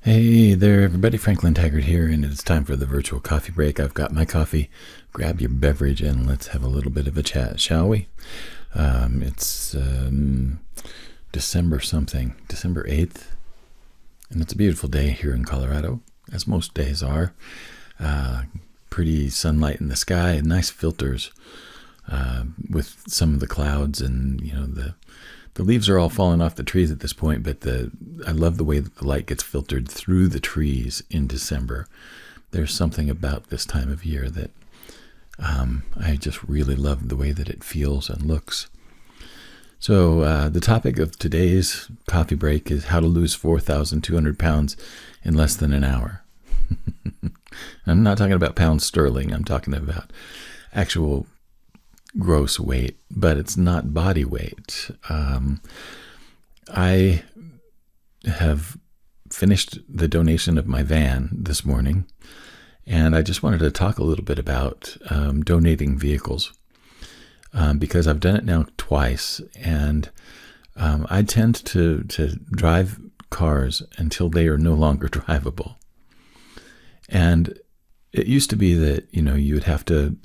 Hey there, everybody. Franklin Taggart here, and it's time for the virtual coffee break. I've got my coffee. Grab your beverage and let's have a little bit of a chat, shall we? It's December something, December 8th, and it's a beautiful day here in Colorado, as most days are. Pretty sunlight in the sky, and nice filters with some of the clouds, and the leaves are all falling off the trees at this point, but I love the way that the light gets filtered through the trees in December. There's something about this time of year that I just really love the way that it feels and looks. So the topic of today's coffee break is how to lose 4,200 pounds in less than an hour. I'm not talking about pounds sterling. I'm talking about actual gross weight, but it's not body weight. I have finished the donation of my van this morning, and I just wanted to talk a little bit about donating vehicles because I've done it now twice, and I tend to drive cars until they are no longer drivable. And it used to be that you would have to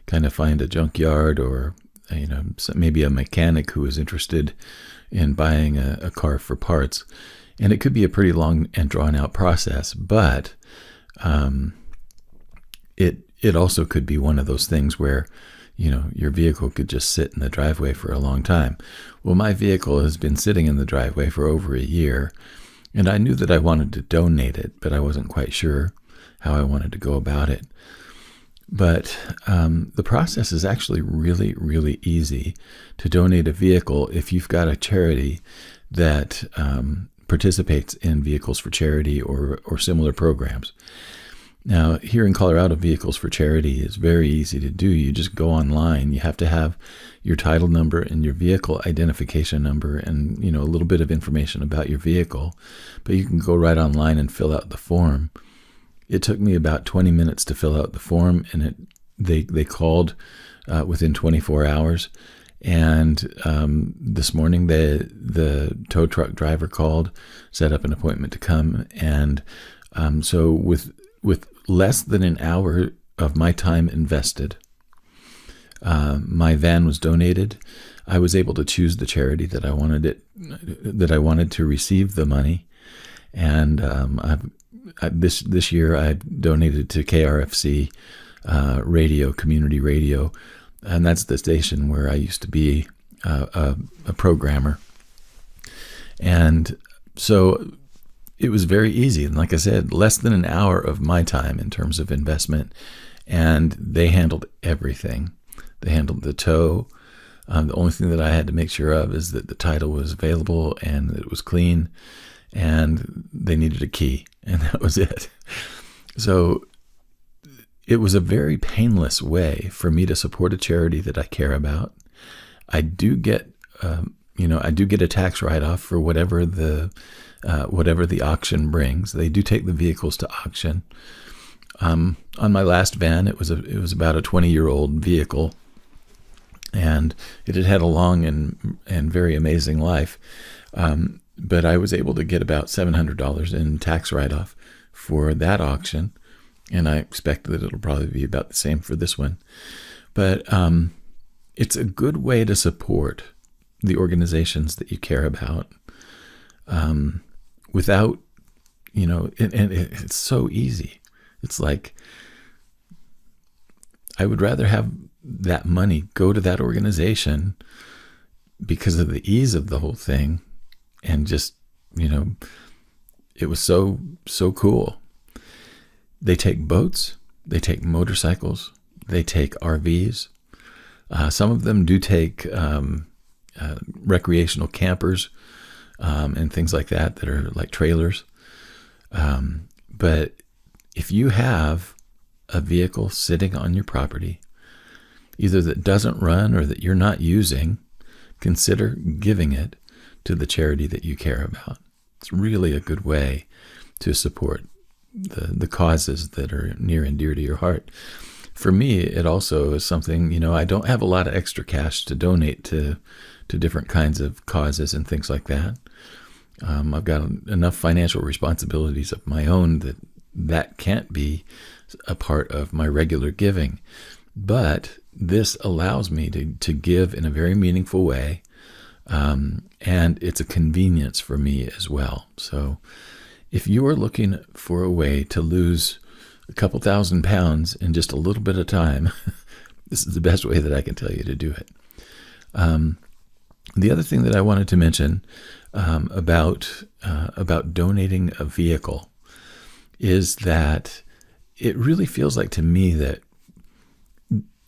kind of find a junkyard or maybe a mechanic who was interested in buying a car for parts, and it could be a pretty long and drawn out process. But it also could be one of those things where your vehicle could just sit in the driveway for a long time. Well, my vehicle has been sitting in the driveway for over a year, and I knew that I wanted to donate it, but I wasn't quite sure how I wanted to go about it. But the process is actually really, really easy to donate a vehicle if you've got a charity that participates in Vehicles for Charity or similar programs. Now, here in Colorado, Vehicles for Charity is very easy to do. You just go online. You have to have your title number and your vehicle identification number and a little bit of information about your vehicle. But you can go right online and fill out the form. It took me about 20 minutes to fill out the form, and they called within 24 hours. And this morning, the tow truck driver called, set up an appointment to come. And so with less than an hour of my time invested, my van was donated. I was able to choose the charity that I wanted to receive the money, and this year I donated to KRFC radio, community radio, and that's the station where I used to be a programmer. And so it was very easy. And like I said, less than an hour of my time in terms of investment, and they handled everything. They handled the tow. The only thing that I had to make sure of is that the title was available and that it was clean, and they needed a key, and that was it. So it was a very painless way for me to support a charity that I care about. I do get, a tax write-off for whatever the auction brings. They do take the vehicles to auction. On my last van, it was about a 20-year-old vehicle, and it had a long and very amazing life. But I was able to get about $700 in tax write-off for that auction, and I expect that it'll probably be about the same for this one. But it's a good way to support the organizations that you care about without, and it's so easy. It's like, I would rather have that money go to that organization because of the ease of the whole thing. And just, it was so cool. They take boats, they take motorcycles, they take RVs. Some of them do take recreational campers and things like that are like trailers. But if you have a vehicle sitting on your property, either that doesn't run or that you're not using, consider giving it to the charity that you care about. It's really a good way to support the causes that are near and dear to your heart. For me, it also is something, I don't have a lot of extra cash to donate to different kinds of causes and things like that. I've got enough financial responsibilities of my own that can't be a part of my regular giving. But this allows me to give in a very meaningful way, and it's a convenience for me as well. So if you are looking for a way to lose a couple thousand pounds in just a little bit of time, this is the best way that I can tell you to do it. The other thing that I wanted to mention about donating a vehicle is that it really feels like to me that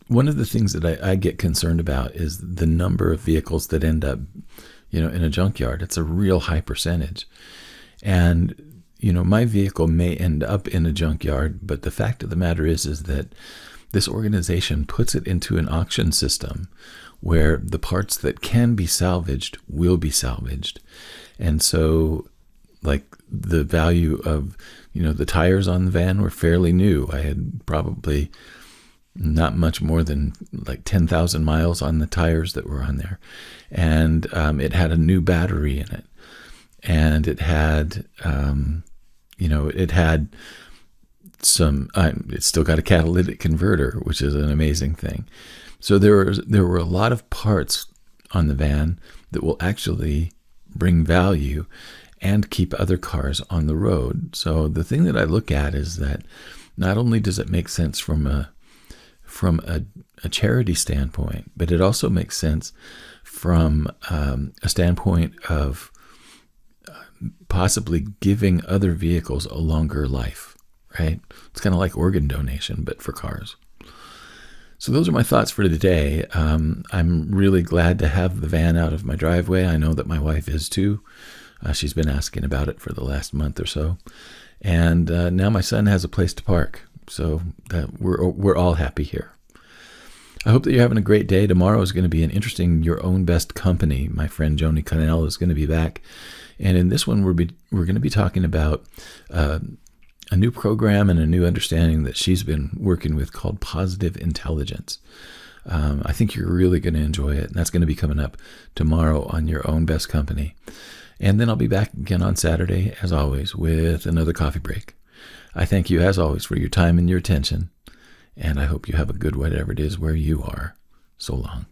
one of the things that I get concerned about is the number of vehicles that end up, in a junkyard. It's a real high percentage. And, my vehicle may end up in a junkyard, but the fact of the matter is that this organization puts it into an auction system where the parts that can be salvaged will be salvaged. And so, like, the value of, the tires on the van were fairly new. I had probably not much more than like 10,000 miles on the tires that were on there. And it had a new battery in it. And it had, it had some, it's still got a catalytic converter, which is an amazing thing. So there were a lot of parts on the van that will actually bring value and keep other cars on the road. So the thing that I look at is that not only does it make sense from a charity standpoint, but it also makes sense from a standpoint of possibly giving other vehicles a longer life, right? It's kind of like organ donation, but for cars. So those are my thoughts for today. I'm really glad to have the van out of my driveway. I know that my wife is too. She's been asking about it for the last month or so. And now my son has a place to park. So that we're all happy here. I hope that you're having a great day. Tomorrow is going to be an interesting Your Own Best Company. My friend Joni Connell is going to be back. And in this one, we're going to be talking about a new program and a new understanding that she's been working with called Positive Intelligence. I think you're really going to enjoy it. And that's going to be coming up tomorrow on Your Own Best Company. And then I'll be back again on Saturday, as always, with another coffee break. I thank you, as always, for your time and your attention, and I hope you have a good whatever it is where you are. So long.